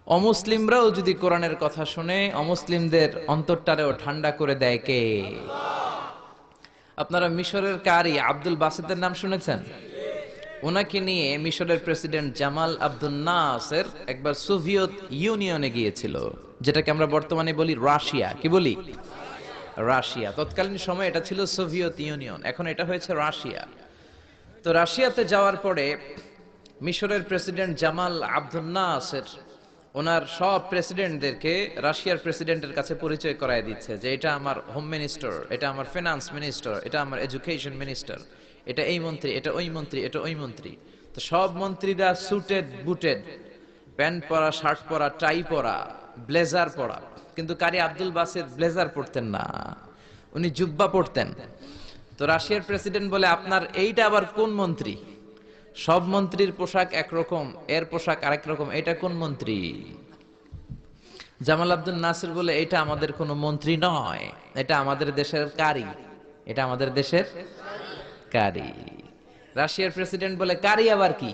অমুসলিমরাও যদি কোরআনের কথা শুনে অমুসলিমদের অন্তরটারেও ঠান্ডা করে দেয় কে? আপনারা মিশরের কারি আব্দুল বাসেদের নাম শুনেছেন? ওনাকে নিয়ে মিশরের প্রেসিডেন্ট জামাল আব্দুল নাসের একবার সোভিয়েত ইউনিয়নে গিয়েছিল, যেটাকে আমরা বর্তমানে বলি রাশিয়া। কি বলি? রাশিয়া। তৎকালীন সময় এটা ছিল সোভিয়েত ইউনিয়ন, এখন এটা হয়েছে রাশিয়া। তো রাশিয়াতে যাওয়ার পরে মিশরের প্রেসিডেন্ট জামাল আব্দুল নাসের ওনার সব প্রেসিডেন্টদেরকে রাশিয়ার প্রেসিডেন্টের কাছে পরিচয় করায় দিচ্ছে যে এটা আমার হোম মিনিস্টার, এটা আমার ফিনান্স মিনিস্টার, এটা আমার এডুকেশন মিনিস্টার, এটা এই মন্ত্রী, এটা ওই মন্ত্রী, এটা ওই মন্ত্রী। তো সব মন্ত্রীরা সুটেড বুটেড, প্যান্ট পরা, শার্ট পরা, টাই পরা, ব্লেজার পরা। কিন্তু কারি আব্দুল বাসেদ ব্লেজার পরতেন না, উনি জুব্বা পরতেন। তো রাশিয়ার প্রেসিডেন্ট বলে, আপনার এইটা আবার কোন মন্ত্রী? সব মন্ত্রীর পোশাক একরকম, এর পোশাক আরেক রকম, এটা কোন মন্ত্রী? জামাল আব্দুল নাসির বলে, এটা আমাদের কোনো মন্ত্রী নয়, এটা আমাদের দেশের কারি, এটা আমাদের দেশের কারি। রাশিয়ার প্রেসিডেন্ট বলে, কারি আবার কি?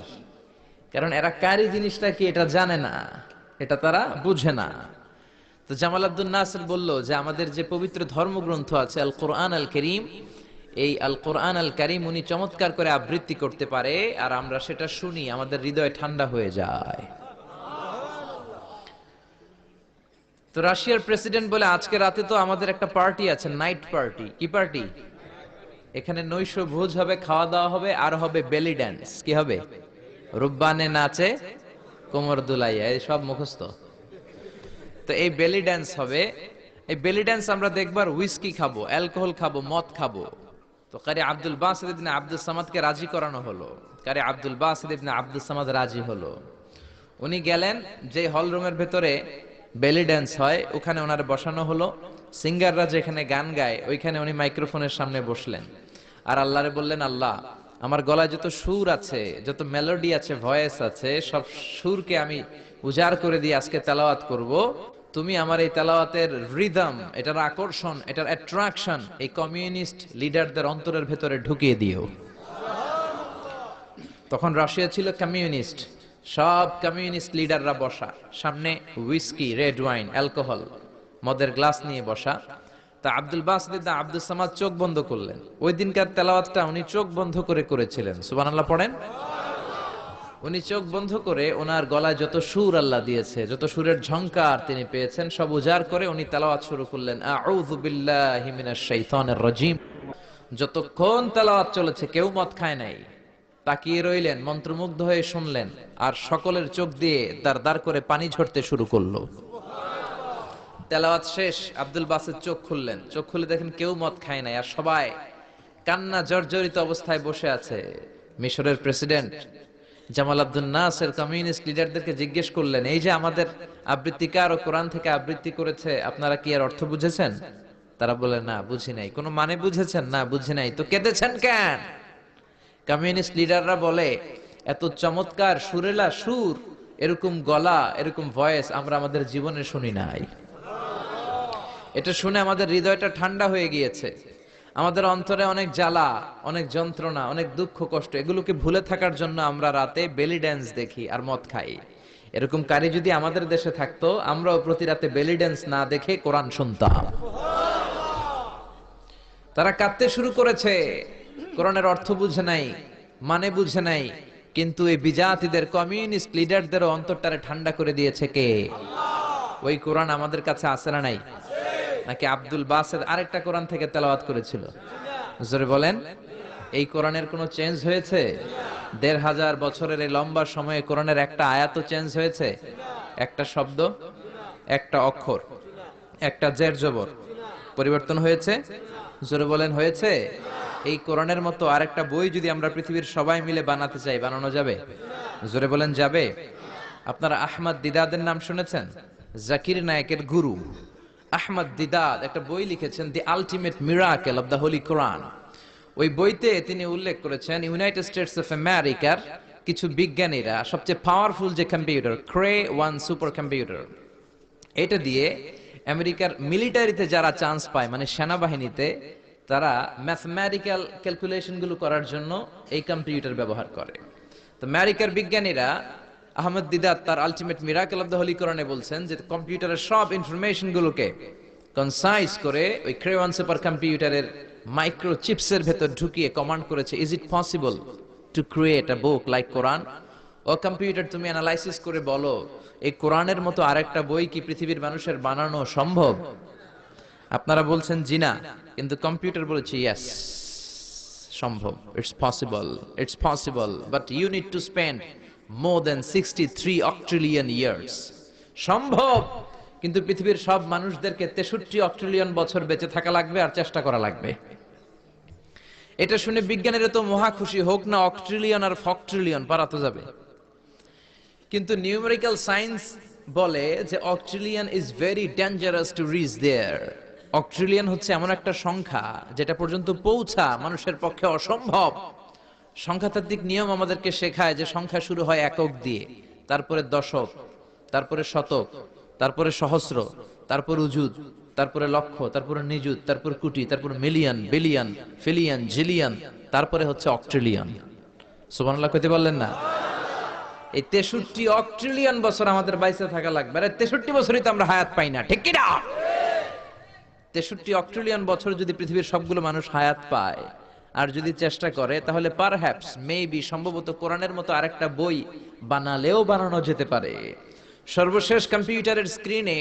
কারণ এরা কারি জিনিসটা কি এটা জানে না, এটা তারা বুঝে না। তো জামাল আব্দুল নাসির বলল যে আমাদের যে পবিত্র ধর্মগ্রন্থ আছে আল কোরআন আল করিম, এই আল কোরআন আল কারীম উনি চমৎকার করে আবৃত্তি করতে পারে, আর আমরা সেটা শুনি, আমাদের হৃদয় ঠান্ডা হয়ে যায়। তো রাশিয়ার প্রেসিডেন্ট বলে, আজকে রাতে তো আমাদের একটা পার্টি আছে, নাইট পার্টি। কি পার্টি? এখানে নৈশ ভোজ হবে, খাওয়া দাওয়া হবে, আর হবে বেলি ড্যান্স। কি হবে? রুব্বানে নাচে কোমর দুলাইয়া, এই সব মুখস্থ। তো এই বেলি ড্যান্স হবে। এই বেলি ড্যান্স আমরা দেখবার, উইস্কি খাবো, অ্যালকোহল খাবো, মদ খাবো। তো কারি আব্দুল বাসিত ইবনে আব্দুস সামাদকে রাজি করানো হলো। কারি আব্দুল বাসিত ইবনে আব্দুস সামাদ রাজি হলো। উনি গেলেন, যে হল রুমের ভেতরে বেলি ড্যান্স হয় ওখানে ওনারে বসানো হলো। সিঙ্গাররা যেখানে গান গায় ওইখানে উনি মাইক্রোফোনের সামনে বসলেন, আর আল্লাহরে বললেন, আল্লাহ, আমার গলায় যত সুর আছে, যত মেলোডি আছে, ভয়েস আছে, সব সুরকে আমি উজাড় করে দিয়ে আজকে তেলাওয়াত করব। তুমি আমার এই তেলাওয়াতের রিদম, এটার আকর্ষণ, এটার অ্যাট্রাকশন এই কমিউনিস্ট লিডারদের অন্তরের ভেতরে ঢুকিয়ে দিও। তখন রাশিয়া ছিল কমিউনিস্ট, সব কমিউনিস্ট লিডাররা বসা, সামনে হুইস্কি, রেড ওয়াইন, অ্যালকোহল, মদের গ্লাস নিয়ে বসা। তা আব্দুল বাসিত আব্দুস সামাদ চোখ বন্ধ করলেন। ওই দিনকার তেলাওয়াতটা উনি চোখ বন্ধ করে করেছিলেন। সুবহানাল্লাহ পড়েন। উনি চোখ বন্ধ করে ওনার গলায় যত সুর আল্লাহ দিয়েছে, যত সুরের ঝংকার তিনি পেয়েছেন, সব উজাড় করে উনি তেলাওয়াত শুরু করলেন, আউযু বিল্লাহি মিনাশ শাইতানির রাজিম। যতক্ষণ তেলাওয়াত চলেছে কেউ মদ খায় নাই, তাকিয়ে রইলেন, মন্ত্রমুগ্ধ হয়ে শুনলেন, আর সকলের চোখ দিয়ে দার দার করে পানি ঝরতে শুরু করলো। তেলাওয়াত শেষ, আব্দুল বাসিত চোখ খুললেন, চোখ খুলে দেখেন কেউ মদ খায় নাই, আর সবাই কান্না জর্জরিত অবস্থায় বসে আছে। মিশরের প্রেসিডেন্ট জামাল আব্দুল নাসের কমিউনিস্ট লিডারদেরকে জিজ্ঞেস করলেন, এই যে আমাদের আবৃত্তিকার ও কোরআন থেকে আবৃত্তি করেছে, আপনারা কি এর অর্থ বুঝেছেন? তারা বলে, না বুঝি নাই। কোনো মানে বুঝেছেন? না বুঝি নাই। তো কেঁদেছেন কেন? কমিউনিস্ট লিডাররা বলে, এত চমৎকার সুরেলা সুর, এরকম গলা, এরকম ভয়েস আমরা আমাদের জীবনে শুনি নাই। এটা শুনে আমাদের হৃদয়টা ঠান্ডা হয়ে গিয়েছে। আমাদের অন্তরে অনেক জ্বালা, অনেক যন্ত্রণা, অনেক দুঃখ কষ্ট, এগুলোকে ভুলে থাকার জন্য আমরা রাতে বেলি ড্যান্স দেখি আর মদ খাই। এরকম কারি যদি আমাদের দেশে থাকতো, আমরাও প্রতি রাতে বেলি ড্যান্স না দেখে কোরআন শুনতাম। তারা কাঁদতে শুরু করেছে, কোরআনের অর্থ বুঝে নাই, মানে বুঝে নাই। কিন্তু এই বিজাতিদের কমিউনিস্ট লিডারদেরও অন্তরটারে ঠান্ডা করে দিয়েছে কে? ওই কোরআন আমাদের কাছে আছে না নাই? নাকি আব্দুল বাসেদ আরেকটা কোরআন থেকে তেলাওয়াত করেছিল? জোরে বলেন। এই কোরআনের কোনো চেঞ্জ হয়েছে? ১৫০০ বছরের এই লম্বা সময়ে কোরআনের একটা আয়াত চেঞ্জ হয়েছে? একটা শব্দ, একটা অক্ষর, একটা জের জবর পরিবর্তন হয়েছে? জোরে বলেন, হয়েছে? এই কোরআনের মতো আরেকটা বই যদি আমরা পৃথিবীর সবাই মিলে বানাতে চাই, বানানো যাবে? জোরে বলেন, যাবে? আপনারা আহমদ দিদাদের নাম শুনেছেন? জাকির নায়েকের গুরু আহমদ দিদাদ একটা বই লিখেছেন, the ultimate miracle of the holy Quran. ওই বইতে তিনি উল্লেখ করেছেন, ইউনাইটেড স্টেটস অফ আমেরিকার কিছু বিজ্ঞানীরা সবচেয়ে পাওয়ারফুল যে computer, Cray one super computer, এটা দিয়ে আমেরিকার মিলিটারিতে যারা চান্স পায়, মানে সেনাবাহিনীতে, তারা ম্যাথমেটিক্যাল ক্যালকুলেশন গুলো করার জন্য এই কম্পিউটার ব্যবহার করে। তো আমেরিকার বিজ্ঞানীরা আহমদ দিদাত তার ultimate miracle of the Holi কোরআনে বলছেন যে কম্পিউটারের সব ইনফরমেশন গুলোকে কনসাইজ করে ওই ক্রেওয়ান সুপার কম্পিউটারের মাইক্রো চিপসের ভেতর ঢুকিয়ে কমান্ড করেছে, is it possible to create a book like Quran? ও কম্পিউটার, তুমি অ্যানালাইসিস করে বলো এই কোরআনের মতো আরেকটা বই কি পৃথিবীর মানুষের বানানো সম্ভব? আপনারা বলছেন জি না, কিন্তু কম্পিউটার বলেছে ইয়েস, সম্ভব। It's possible, but you need to spend more than 63 octillion years. সম্ভব, কিন্তু পৃথিবীর সব মানুষদেরকে 63 অক্ট্রিলিয়ন বছর বেঁচে থাকা লাগবে আর চেষ্টা করা লাগবে। এটা শুনে বিজ্ঞানীরা তো মহা খুশি, হোক না অক্ট্রিলিয়ন আর ফক্ট্রিলিয়ন, পারা তো যাবে। কিন্তু নিউমেরিক্যাল সায়েন্স বলে যে octillion is very dangerous to reach there. Octillion হচ্ছে এমন একটা সংখ্যা যেটা পর্যন্ত পৌঁছা মানুষের পক্ষে অসম্ভব। সংখ্যাতাত্ত্বিক নিয়ম আমাদেরকে শেখায় যে সংখ্যা শুরু হয় একক দিয়ে, তারপরে দশক, তারপরে শতক, তারপরে সহস্র, তারপর উজুদ, তারপরে লক্ষ, তারপরে নিযুত, তারপর কোটি, তারপর মিলিয়ন, বিলিয়ন, ফিলিয়ন, জিলিয়ন, তারপরে হচ্ছে অক্ট্রিলিয়ন। সুবহানাল্লাহ কইতে বললেন না? এই 63 অক্ট্রিলিয়ন বছর আমাদের বাইসে থাকা লাগবে। আরে 63 বছরই তো আমরা হায়াত পাই না, ঠিক কি না? 63 অক্ট্রিলিয়ন বছর যদি পৃথিবীর সবগুলো মানুষ হায়াত পায় আর যদি চেষ্টা করে, তাহলে পারহ্যাপস, মেবি, সম্ভবত কোরআনের মতো আরেকটা বই বানালেও বানানো যেতে পারে। সর্বশেষ কম্পিউটারের স্ক্রিনে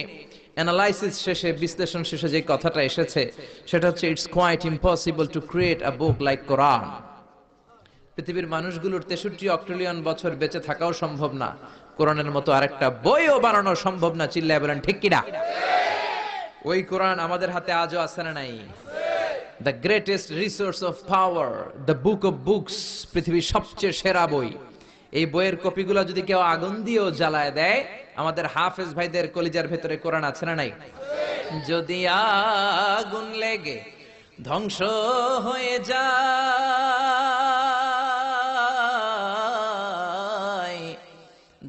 অ্যানালাইসিস শেষে, বিশ্লেষণ শেষে যে কথাটা এসেছে সেটা হচ্ছে it's quite impossible to create a book like Quran. পৃথিবীর মানুষগুলোর 63 অক্ট্রিলিয়ন বছর বেঁচে থাকাও সম্ভব না, কোরআনের মতো আরেকটা বইও বানানো সম্ভব না। চিল্লায় বলেন ঠিক কিনা? ওই কোরআন আমাদের হাতে আজও আছে না নাই? The greatest resource of power, the book of books, পৃথিবীর সবচেয়ে সেরা বই। এই বইয়ের কপিগুলো যদি কেউ আগুন দিয়েও জ্বালায় দেয়, আমাদের হাফেজ ভাইদের কলিজার ভেতরে কোরআন আছে না নাই? যদি আগুন লেগে ধ্বংস হয়ে যায়,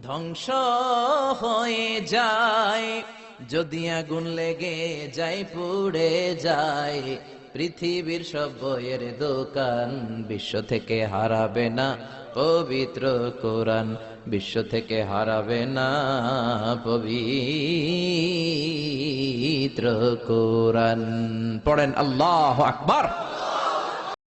ধ্বংস হয়ে যায়, যদি আগুন লেগে যায়, পুড়ে যায় পৃথিবীর সব বইয়ের দোকান, বিশ্ব থেকে হারাবে না পবিত্র কোরআন, বিশ্ব থেকে হারাবে না পবিত্র কোরআন। পড়েন আল্লাহু আকবার।